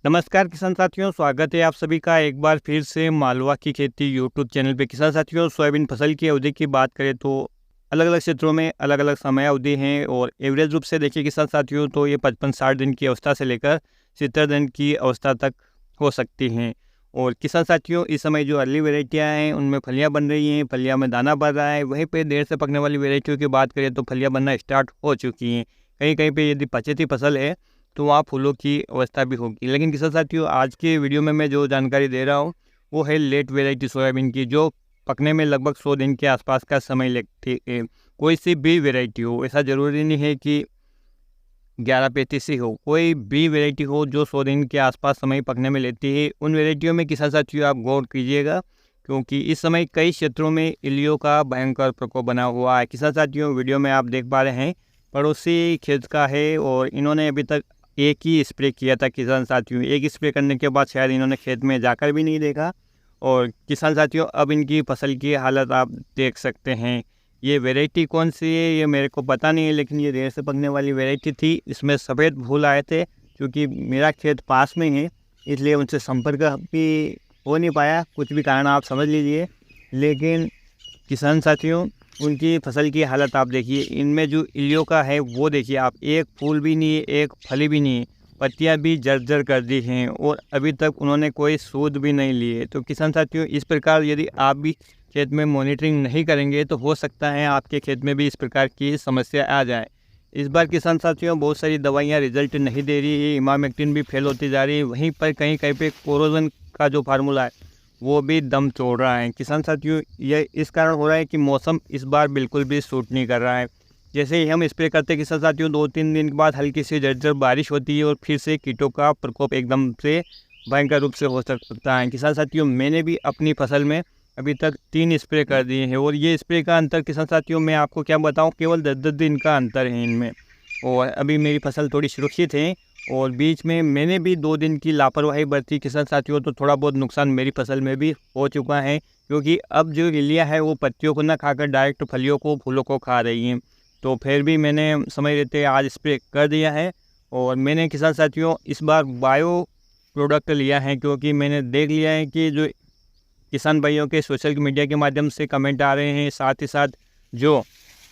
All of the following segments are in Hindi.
नमस्कार किसान साथियों, स्वागत है आप सभी का एक बार फिर से मालवा की खेती यूट्यूब चैनल पे। किसान साथियों, सोयाबीन फसल की अवधि की बात करें तो अलग अलग क्षेत्रों में अलग अलग समय अवधि हैं और एवरेज रूप से देखिए किसान साथियों तो ये 55-60 दिन की अवस्था से लेकर 70 दिन की अवस्था तक हो सकती हैं। और किसान साथियों, इस समय जो अर्ली वेराइटियाँ हैं उनमें फलियाँ बन रही हैं, फलियाँ में दाना बन रहा है। वहीं पर देर से पकने वाली वेराइटियों की बात करें तो फलियाँ बनना स्टार्ट हो चुकी हैं। कहीं कहीं पर यदि पछेती फसल है तो वहाँ फूलों की अवस्था भी होगी। लेकिन किसान साथियों, आज के वीडियो में मैं जो जानकारी दे रहा हूँ वो है लेट वैरायटी सोयाबीन की, जो पकने में लगभग 100 दिन के आसपास का समय लगती है। कोई सी भी वैरायटी हो, ऐसा ज़रूरी नहीं है कि 11-35 ही हो, कोई भी वैरायटी हो जो 100 दिन के आसपास समय पकने में लेती है, उन वैरायटियों में किसान साथियों आप गौर कीजिएगा, क्योंकि इस समय कई क्षेत्रों में इल्लियों का भयंकर प्रकोप बना हुआ है। किसान साथियों, वीडियो में आप देख पा रहे हैं पड़ोसी खेत का है और इन्होंने अभी तक एक ही स्प्रे किया था। किसान साथियों, एक स्प्रे करने के बाद शायद इन्होंने खेत में जाकर भी नहीं देखा। और किसान साथियों, अब इनकी फसल की हालत आप देख सकते हैं। ये वैरायटी कौन सी है ये मेरे को पता नहीं है, लेकिन ये देर से पकने वाली वैरायटी थी। इसमें सफ़ेद फूल आए थे, क्योंकि मेरा खेत पास में है इसलिए उनसे संपर्क भी हो नहीं पाया, कुछ भी कारण आप समझ लीजिए। लेकिन किसान साथियों, उनकी फसल की हालत आप देखिए, इनमें जो इल्लियों का है वो देखिए आप, एक फूल भी नहीं है, एक फली भी नहीं है, पत्तियां भी जर्जर कर दी हैं और अभी तक उन्होंने कोई सूद भी नहीं लिए। तो किसान साथियों, इस प्रकार यदि आप भी खेत में मॉनिटरिंग नहीं करेंगे तो हो सकता है आपके खेत में भी इस प्रकार की समस्या आ जाए। इस बार किसान साथियों बहुत सारी दवाइयाँ रिजल्ट नहीं दे रही है, इमामेक्टिन भी फेल होती जा रही है। वहीं पर कहीं कहीं पे कोरोजन का जो फार्मूला है वो भी दम तोड़ रहा है। किसान साथियों, यह इस कारण हो रहा है कि मौसम इस बार बिल्कुल भी सूट नहीं कर रहा है। जैसे ही हम स्प्रे करते हैं किसान साथियों, 2-3 दिन के बाद हल्की सी झरझर बारिश होती है और फिर से कीटों का प्रकोप एकदम से भयंकर रूप से हो सकता है। किसान साथियों, मैंने भी अपनी फसल में अभी तक 3 स्प्रे कर दिए हैं और ये स्प्रे का अंतर किसान साथियों मैं आपको क्या बताऊं, केवल 10-10 दिन का अंतर है इनमें। और अभी मेरी फसल थोड़ी सुरक्षित है और बीच में मैंने भी 2 दिन की लापरवाही बरती किसान साथियों, तो थोड़ा बहुत नुकसान मेरी फसल में भी हो चुका है, क्योंकि अब जो इल्लियाँ है वो पत्तियों को ना खाकर डायरेक्ट फलियों को फूलों को खा रही हैं। तो फिर भी मैंने समय रहते आज स्प्रे कर दिया है। और मैंने किसान साथियों इस बार बायो प्रोडक्ट लिया है, क्योंकि मैंने देख लिया है कि जो किसान भाइयों के सोशल मीडिया के माध्यम से कमेंट आ रहे हैं, साथ ही साथ जो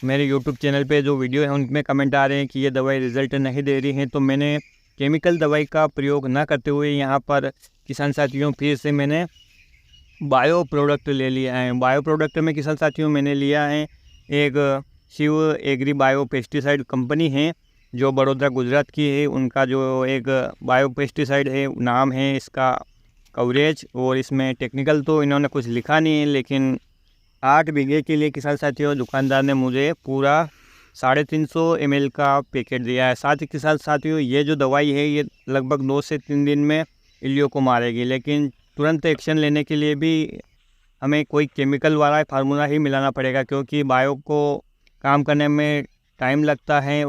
मेरे यूट्यूब चैनल पे जो वीडियो है उनमें कमेंट आ रहे हैं कि ये दवाई रिज़ल्ट नहीं दे रही है। तो मैंने केमिकल दवाई का प्रयोग ना करते हुए यहाँ पर किसान साथियों फिर से मैंने बायो प्रोडक्ट ले लिया है। बायो प्रोडक्ट में किसान साथियों मैंने लिया है एक Shiv agri bio pesticide company है जो बड़ौदा गुजरात की है। उनका जो एक बायो पेस्टिसाइड है, नाम है इसका कवरेज, और इसमें टेक्निकल तो इन्होंने कुछ लिखा नहीं है, लेकिन 8 बीघे के लिए किसान साथियों दुकानदार ने मुझे पूरा 350 ml का पैकेट दिया है। साथ ही किसान साथियों, ये जो दवाई है ये लगभग 2 से 3 दिन में इल्लियों को मारेगी, लेकिन तुरंत एक्शन लेने के लिए भी हमें कोई केमिकल वाला फार्मूला ही मिलाना पड़ेगा, क्योंकि बायो को काम करने में टाइम लगता है।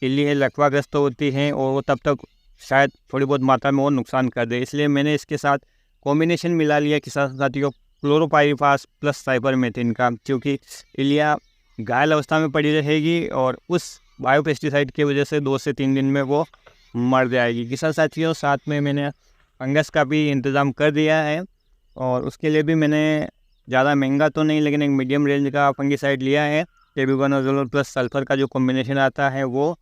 इल्ली लकवाग्रस्त होती हैं और वो तब तक शायद थोड़ी बहुत मात्रा में वो नुकसान कर दे। इसलिए मैंने इसके साथ कॉम्बिनेशन मिला लिया किसान साथियों, क्लोरोपाइरिफास प्लस साइपरमेथ्रिन का, क्योंकि इल्लियाँ घायल अवस्था में पड़ी रहेगी और उस बायो पेस्टिसाइड की वजह से 2 से 3 दिन में वो मर जाएगी। किसान साथियों, साथ में मैंने फंगस का भी इंतज़ाम कर दिया है और उसके लिए भी मैंने ज़्यादा महंगा तो नहीं लेकिन एक मीडियम रेंज का फंगिसाइड लिया है, टेबुकोनाजोल प्लस सल्फ़र का जो कॉम्बिनेशन आता है वो।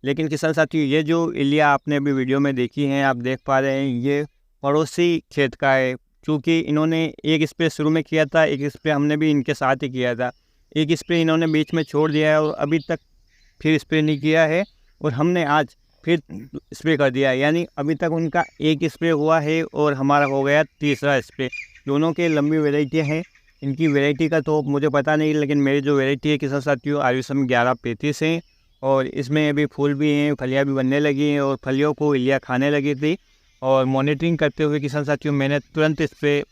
लेकिन किसान साथियों, ये जो इल्लियाँ आपने अभी वीडियो में देखी हैं, आप देख पा रहे हैं, ये पड़ोसी खेत का है। चूँकि इन्होंने एक स्प्रे शुरू में किया था, एक स्प्रे हमने भी इनके साथ ही किया था। एक स्प्रे इन्होंने बीच में छोड़ दिया है और अभी तक फिर स्प्रे नहीं किया है, और हमने आज फिर स्प्रे कर दिया है। यानी अभी तक उनका एक स्प्रे हुआ है और हमारा हो गया तीसरा स्प्रे। दोनों के लंबी वैरायटियाँ हैं। इनकी वैरायटी का तो मुझे पता नहीं, लेकिन मेरी जो वैरायटी है किसान साथियों आयुषम 1135 है और इसमें अभी फूल भी हैं, फलियाँ भी बनने लगी हैं और फलियों को इल्लियाँ खाने लगी थी। और मॉनिटरिंग करते हुए किसान साथियों मैंने तुरंत इस पर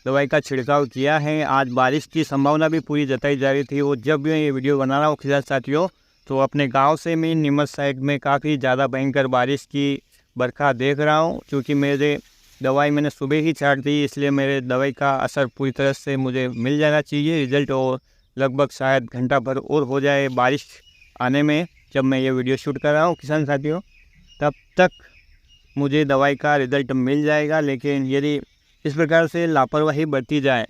दवाई का छिड़काव किया है। आज बारिश की संभावना भी पूरी जताई जा रही थी और जब मैं ये वीडियो बना रहा हूँ किसान साथियों, तो अपने गांव से मैं नीमच साइड में काफ़ी ज़्यादा भयंकर बारिश की बरखा देख रहा हूँ। क्योंकि मेरे दवाई मैंने सुबह ही छाट दी, इसलिए मेरे दवाई का असर पूरी तरह से मुझे मिल जाना चाहिए रिज़ल्ट, और लगभग शायद घंटा भर और हो जाए बारिश आने में जब मैं ये वीडियो शूट कर रहा हूँ किसान साथियों। तब तक मुझे दवाई का रिज़ल्ट मिल जाएगा। लेकिन यदि इस प्रकार से लापरवाही बरती जाए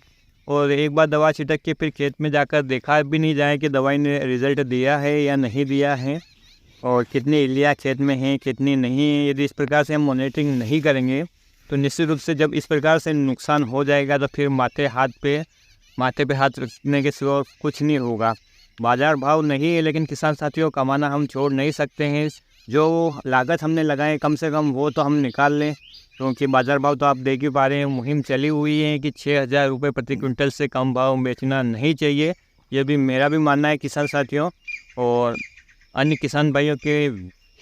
और एक बार दवा छिड़क के फिर खेत में जाकर देखा भी नहीं जाए कि दवाई ने रिज़ल्ट दिया है या नहीं दिया है और कितनी इल्लियाँ खेत में हैं कितनी नहीं है, यदि इस प्रकार से हम मॉनिटरिंग नहीं करेंगे तो निश्चित रूप से जब इस प्रकार से नुकसान हो जाएगा तो फिर माथे पे हाथ रखने के सिवा कुछ नहीं होगा। बाज़ार भाव नहीं है लेकिन किसान साथियों कमाना हम छोड़ नहीं सकते हैं। जो लागत हमने लगाए कम से कम वो तो हम निकाल लें, क्योंकि बाज़ार भाव तो आप देख ही पा रहे हैं, मुहिम चली हुई है कि 6,000 रुपये प्रति क्विंटल से कम भाव बेचना नहीं चाहिए। ये भी मेरा भी मानना है किसान साथियों, और अन्य किसान भाइयों के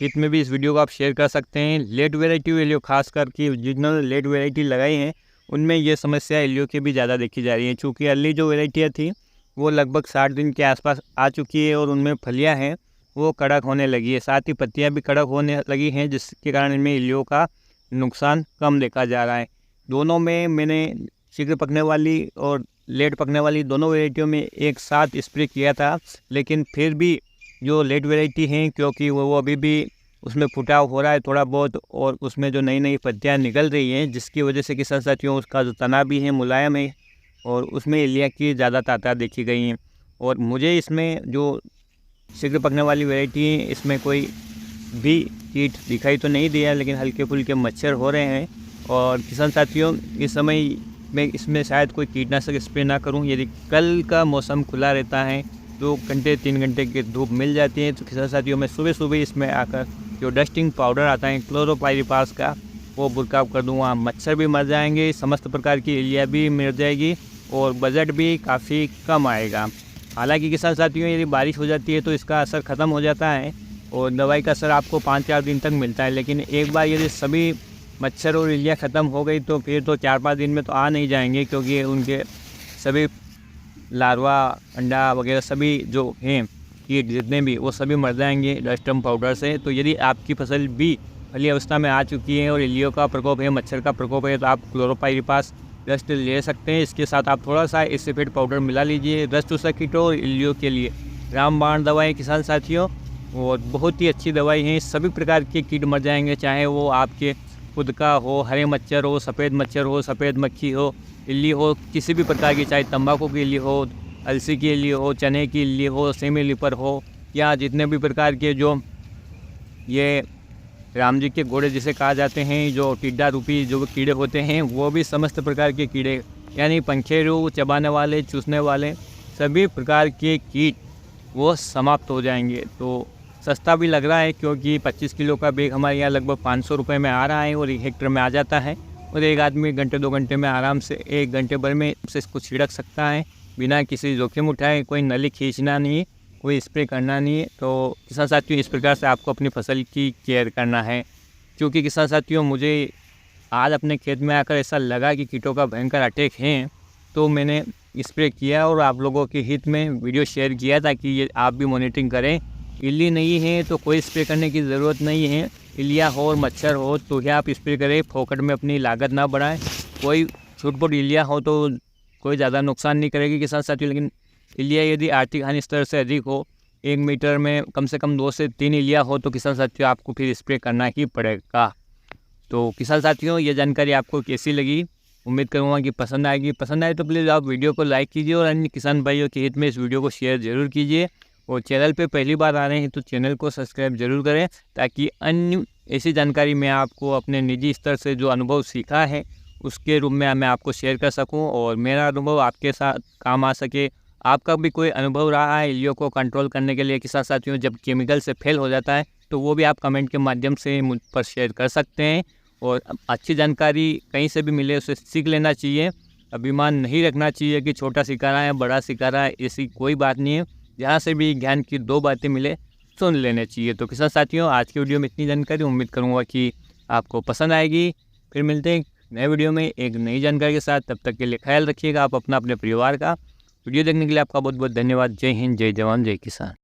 हित में भी इस वीडियो को आप शेयर कर सकते हैं। लेट वेराइटी एलियो खास करके जिन्होंने लेट वेराइटी लगाई है उनमें ये समस्या एलियो की भी ज़्यादा देखी जा रही है, चूँकि अर्ली जो वेराइटियाँ थी वो लगभग 60 दिन के आसपास आ चुकी है और उनमें फलियाँ हैं वो कड़क होने लगी है, साथ ही पत्तियाँ भी कड़क होने लगी हैं, जिसके कारण इनमें एलियो का नुकसान कम देखा जा रहा है। दोनों में मैंने शीघ्र पकने वाली और लेट पकने वाली दोनों वेराइटियों में एक साथ स्प्रे किया था, लेकिन फिर भी जो लेट वेराइटी हैं क्योंकि वो अभी भी उसमें फुटाव हो रहा है थोड़ा बहुत और उसमें जो नई नई पत्तियाँ निकल रही हैं, जिसकी वजह से किसान साथियों उसका जो तना भी है मुलायम है और उसमें इल्लियाँ की ज़्यादा तादाद देखी गई हैं। और मुझे इसमें जो शीघ्र पकने वाली वैरायटी है इसमें कोई भी कीट दिखाई तो नहीं दिया, लेकिन हल्के फुल्के मच्छर हो रहे हैं। और किसान साथियों इस समय मैं इसमें शायद कोई कीटनाशक स्प्रे ना करूं। यदि कल का मौसम खुला रहता है 2 घंटे 3 घंटे की धूप मिल जाती है तो किसान साथियों मैं सुबह सुबह इसमें आकर जो डस्टिंग पाउडर आता है क्लोरोपाइरिफास का वो बुरकाव कर दूँगा। मच्छर भी मर जाएंगे, समस्त प्रकार की इल्लियाँ भी मर जाएगी और बजट भी काफ़ी कम आएगा। हालांकि किसान साथियों यदि बारिश हो जाती है तो इसका असर ख़त्म हो जाता है और दवाई का असर आपको 5-4 दिन तक मिलता है, लेकिन एक बार यदि सभी मच्छर और इल्लियाँ ख़त्म हो गई तो फिर तो 4-5 दिन में तो आ नहीं जाएंगे, क्योंकि उनके सभी लार्वा अंडा वगैरह सभी जो हैं कीट जितने भी वो सभी मर जाएंगे डस्टम पाउडर से। तो यदि आपकी फसल भी फली अवस्था में आ चुकी है और इल्लियों का प्रकोप है, मच्छर का प्रकोप है, तो आप क्लोरोपाइरिफास डस्ट ले सकते हैं। इसके साथ आप थोड़ा सा एसिफेट पाउडर मिला लीजिए। डस्ट चूसा कीटों और इल्लियों के लिए रामबाण दवाई किसान साथियों और बहुत ही अच्छी दवाई है। सभी प्रकार के कीट मर जाएंगे, चाहे वो आपके खुद का हो, हरे मच्छर हो, सफ़ेद मच्छर हो, सफ़ेद मक्खी हो, इल्ली हो, किसी भी प्रकार की, चाहे तंबाकू की इल्ली हो, अलसी की इल्ली हो, चने की इल्ली हो, सेमी लिपर हो, या जितने भी प्रकार के जो ये राम जी के घोड़े जिसे कहा जाते हैं, जो टिड्डा रूपी जो कीड़े होते हैं, वो भी समस्त प्रकार के कीड़े यानी पंखेरु, चबाने वाले, चूसने वाले सभी प्रकार के कीट वो समाप्त हो जाएंगे। तो सस्ता भी लग रहा है, क्योंकि 25 किलो का बैग हमारे यहाँ लगभग 500 रुपये में आ रहा है और 1 हेक्टर में आ जाता है और एक आदमी घंटे 2 घंटे में आराम से 1 घंटे भर में से इसको छिड़क सकता है बिना किसी जोखिम उठाए। कोई नली खींचना नहीं, कोई स्प्रे करना नहीं है। तो किसान साथियों इस प्रकार से आपको अपनी फसल की केयर करना है, क्योंकि किसान साथियों मुझे आज अपने खेत में आकर ऐसा लगा कि कीटों का भयंकर अटैक है, तो मैंने स्प्रे किया और आप लोगों के हित में वीडियो शेयर किया ताकि ये आप भी मॉनिटरिंग करें। इल्ली नहीं है तो कोई स्प्रे करने की ज़रूरत नहीं है, इल्लियाँ हो और मच्छर हो तो ही आप स्प्रे करें, फोकट में अपनी लागत ना बढ़ाएं। कोई छूट-फूट इल्लियाँ हो तो कोई ज़्यादा नुकसान नहीं करेगी किसान साथियों, लेकिन इल्लियाँ यदि आर्थिक हानि स्तर से अधिक हो, 1 मीटर में कम से कम 2 से 3 इल्लियाँ हो तो किसान साथियों आपको फिर स्प्रे करना ही पड़ेगा। तो किसान साथियों ये जानकारी आपको कैसी लगी, उम्मीद करूँगा कि पसंद आएगी। पसंद आए तो प्लीज़ आप वीडियो को लाइक कीजिए और अन्य किसान भाइयों के हित में इस वीडियो को शेयर ज़रूर कीजिए। और चैनल पे पहली बार आ रहे हैं तो चैनल को सब्सक्राइब ज़रूर करें, ताकि अन्य ऐसी जानकारी मैं आपको अपने निजी स्तर से जो अनुभव सीखा है उसके रूप में मैं आपको शेयर कर सकूं और मेरा अनुभव आपके साथ काम आ सके। आपका भी कोई अनुभव रहा है इल्लियों को कंट्रोल करने के लिए किसान साथियों, जब केमिकल से फेल हो जाता है, तो वो भी आप कमेंट के माध्यम से मुझ पर शेयर कर सकते हैं। और अच्छी जानकारी कहीं से भी मिले उसे सीख लेना चाहिए। अभिमान नहीं रखना चाहिए कि छोटा शिकारा है बड़ा शिकारा है, ऐसी कोई बात नहीं है। जहाँ से भी ज्ञान की 2 बातें मिले सुन लेने चाहिए। तो किसान साथियों आज की वीडियो में इतनी जानकारी, उम्मीद करूँगा कि आपको पसंद आएगी। फिर मिलते हैं नए वीडियो में एक नई जानकारी के साथ। तब तक के लिए ख्याल रखिएगा आप अपना, अपने परिवार का। वीडियो देखने के लिए आपका बहुत बहुत धन्यवाद। जय हिंद, जय जवान, जय किसान।